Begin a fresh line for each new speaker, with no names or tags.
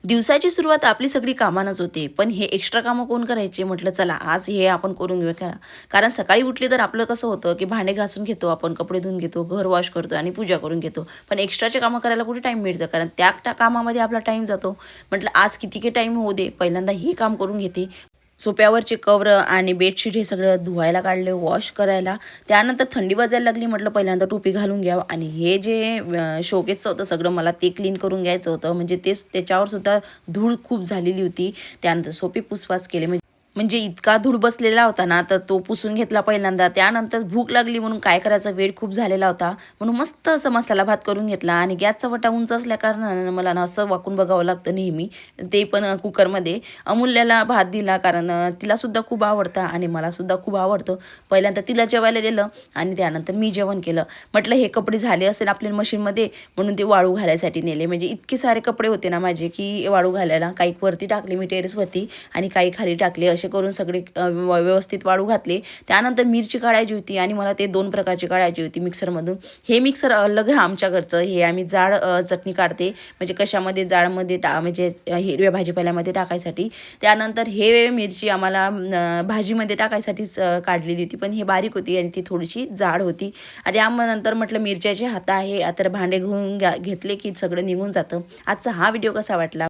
दिवसाची सुरुवात आपली सगळी कामानंच होते. पण हे एक्स्ट्रा कामं कोण करायचे? म्हटलं चला आज हे आपण करून घेऊया का. कारण सकाळी उठली तर आपलं कसं होतं, की भांडे घासून घेतो आपण, कपडे धुवून घेतो, घर वॉश करतो आणि पूजा करून घेतो. पण एक्स्ट्राचे कामं करायला कुठे टाईम मिळतं? कारण त्या कामामध्ये आपला टाईम जातो. म्हटलं आज किती काही टाईम होऊ दे, पहिल्यांदा हे काम करून घेते. सोफ्यावरचे कव्हरं आणि बेडशीट हे सगळं धुवायला काढले, वॉश करायला. त्यानंतर थंडी वाजायला लागली म्हटलं पहिल्यांदा टोपी घालून घ्यावं आणि हे जे शोकेसचं होतं सगळं मला ते क्लीन करून घ्यायचं होतं. म्हणजे तेच त्याच्यावर सुद्धा धूळ खूप झालेली होती. त्यानंतर सोपे पुसपास केले. म्हणजे इतका धूळ बसलेला होता ना, तर तो पुसून घेतला पहिल्यांदा. त्यानंतर भूक लागली म्हणून काय करायचा वेळ खूप झालेला होता. म्हणून मस्त असं मसाला भात करून घेतला आणि गॅसचा वटा उंच असल्याकारणानं मला ना असं वाकून बघावं लागतं नेहमी. ते पण कुकरमध्ये. अमूल्याला भात दिला कारण तिलासुद्धा खूप आवडतं आणि मलासुद्धा खूप आवडतं. पहिल्यांदा तिला जेवायला दिलं आणि त्यानंतर मी जेवण केलं. म्हटलं हे कपडे झाले असेल आपल्या मशीनमध्ये म्हणून ते वाळू घालायसाठी नेले. म्हणजे इतके सारे कपडे होते ना माझे, की वाळू घालायला. काही वरती टाकले मी टेरेसवरती आणि काही खाली टाकले. असे करून सगळे व्यवस्थित वाळू घातले. त्यानंतर मिरची काढायची होती आणि मला ते 2 प्रकारची काढायची होती मिक्सरमधून. हे मिक्सर अलग आहे आमच्या घरचं. हे आम्ही जाड चटणी काढते. म्हणजे कशामध्ये जाडमध्ये म्हणजे हिरव्या भाजीपाल्यामध्ये टाकायसाठी. त्यानंतर हे मिरची आम्हाला भाजीमध्ये टाकायसाठीच काढलेली होती. पण हे बारीक होती आणि ती थोडीशी जाड होती. आणि त्यानंतर म्हटलं मिरच्याचे हात आहे तर भांडे घेऊन घेतले की सगळं निघून जातं. आजचा हा व्हिडिओ कसा वाटला?